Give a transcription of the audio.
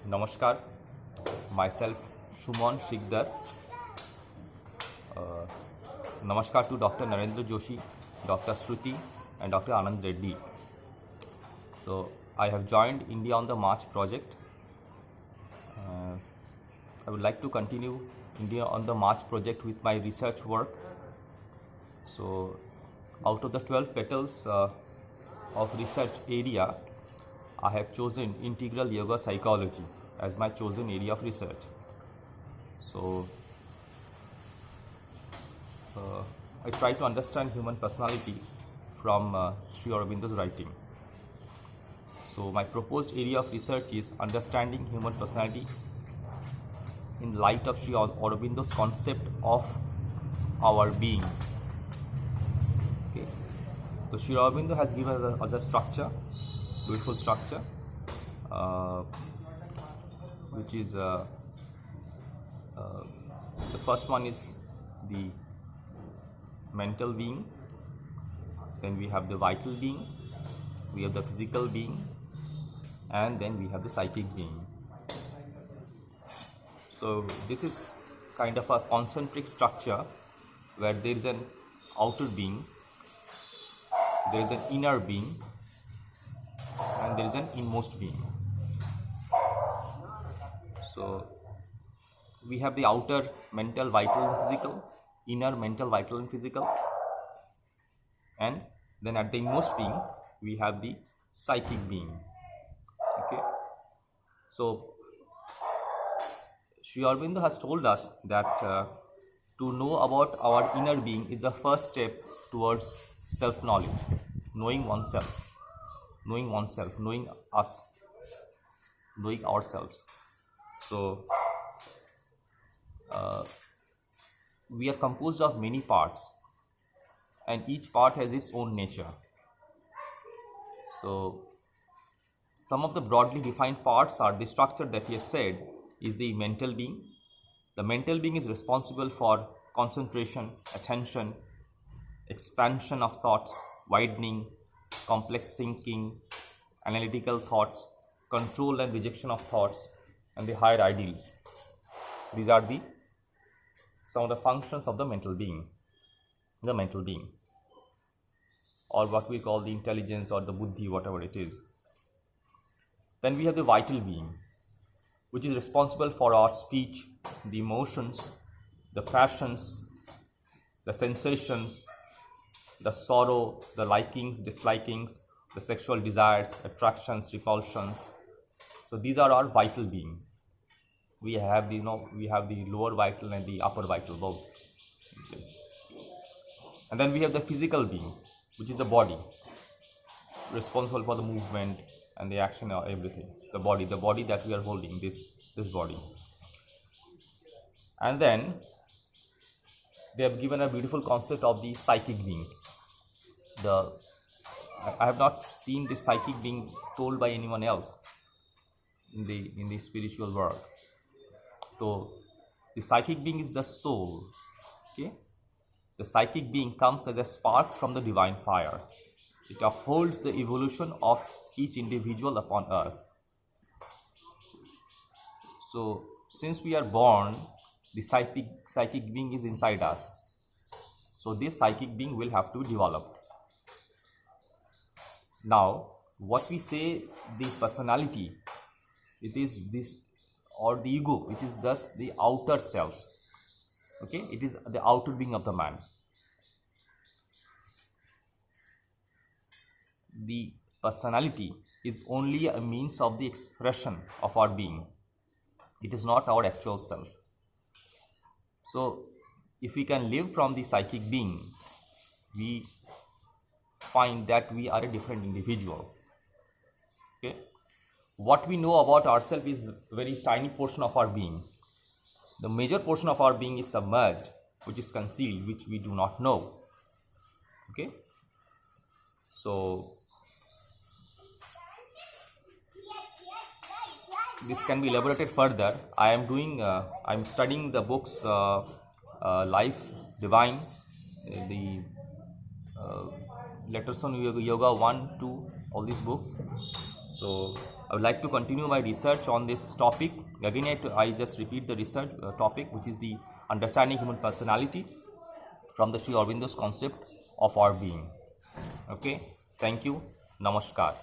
Namaskar, myself Shumon Shikdar. Namaskar to Dr. Narendra Joshi, Dr. Shruti, and Dr. Anand Reddy. So, I have joined India on the March project. I would like to continue India on the March project with my research work. So, out of the 12 petals of research area, I have chosen integral yoga psychology as my chosen area of research. So, I try to understand human personality from Sri Aurobindo's writing. So, my proposed area of research is understanding human personality in light of Sri Aurobindo's concept of our being. Okay. So, Sri Aurobindo has given us a structure, beautiful structure, which is the first one is the mental being, then we have the vital being, we have the physical being, and then we have the psychic being. So this is kind of a concentric structure where there is an outer being, there is an inner being, and there is an inmost being. So we have the outer mental, vital, and physical, inner mental, vital, and physical, and then at the inmost being we have the psychic being. Okay, so Sri Aurobindo has told us that to know about our inner being is the first step towards self-knowledge, knowing oneself, knowing us, knowing ourselves. So we are composed of many parts, and each part has its own nature. So some of the broadly defined parts are the structure that he has said is the mental being. The mental being is responsible for concentration, attention, expansion of thoughts, widening, complex thinking, analytical thoughts, control and rejection of thoughts, and the higher ideals. These are some of the functions of the mental being. The mental being, or what we call the intelligence or the buddhi, whatever it is. Then we have the vital being, which is responsible for our speech, the emotions, the passions, the sensations, the sorrow, the likings, dislikings, the sexual desires, attractions, repulsions. So these are our vital being. We have the lower vital and the upper vital both. Yes. And then we have the physical being, which is the body, responsible for the movement and the action of everything. The body that we are holding, this body. And then they have given a beautiful concept of the psychic being. I have not seen the psychic being told by anyone else in the spiritual world. So the psychic being is the soul. Okay, the psychic being comes as a spark from the divine fire. It upholds the evolution of each individual upon earth. So since we are born, the psychic being is inside us. So this psychic being will have to be developed. Now, what we say the personality, it is this, or the ego, which is thus the outer self. Okay, it is the outer being of the man. The personality is only a means of the expression of our being. It is not our actual self. So if we can live from the psychic being, we find that we are a different individual. Okay, what we know about ourselves is a very tiny portion of our being. The major portion of our being is submerged, which is concealed, which we do not know. Okay, so this can be elaborated further. I'm studying the books Life, Divine, the Letters on Yoga 1, 2, all these books. So I would like to continue my research on this topic. Again, I just repeat the research topic, which is the understanding human personality from the Sri Aurobindo's concept of our being. Okay, thank you. Namaskar.